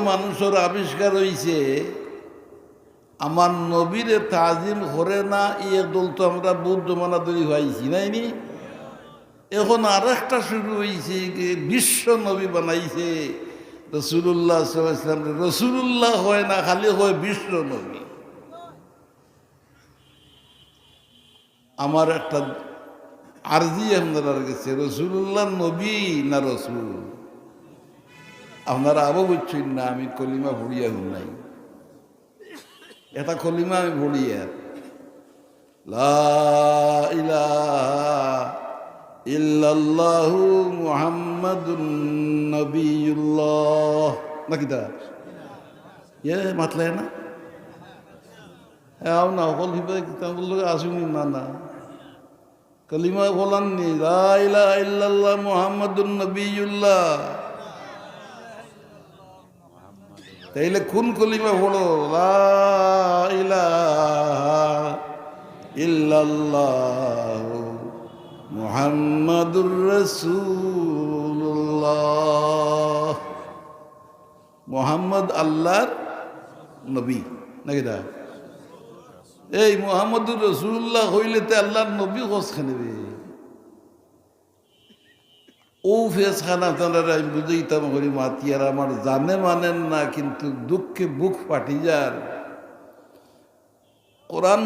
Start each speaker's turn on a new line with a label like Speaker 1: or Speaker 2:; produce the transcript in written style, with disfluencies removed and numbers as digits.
Speaker 1: মানুষের আবিষ্কার হইছে আমার নবীরে তাজিম করে না ইয়ে দল তো আমরা বৌদ্ধ মানা তৈরি হয়েছি নাইনি। এখন আর একটা শুরু হয়েছে বিশ্ব নবী বানাইছে রসুল্লাহ সাল্লাল্লাহু আলাইহি ওয়াসাল্লাম। রসুল্লাহ হয় না, খালি হয় বিশ্ব নবী। আমার একটা আরজি আপনার গেছে, রসুল্লাহ নবী না রসুল? আপনারা আবু বুঝছেন না, আমি কলিমা ভরিয়া নাই, এটা কলিমা আমি ভরিয়া লা ইলাহা ইল্লাল্লাহু মুহাম্মাদুন নবিয়ুল্লাহ নাকি তা মাতলে না আও না হল হিবে কিতাবুল আসুনি না না কলিমা বলাননি লা ইলাহা ইল্লাল্লাহ মুহাম্মাদুন নবিয়ুল্লাহ। তাইলে কোন কলিমা পড়ো? লা ইলাহা ইল্লাল্লাহু মুহাম্মাদুর রাসূলুল্লাহ। মুহাম্মদ আল্লাহর নবী নাকি দা? এই মুহাম্মদুর রাসূলুল্লাহ হইলে তে আল্লাহর নবী হোসখানে রে। ও ফেসখানা আপনারা আমি বুঝাইতাম করি মাতিয়ার আমার জানে মানেন না, কিন্তু দুঃখে বুক ফাটি যার। কোরআন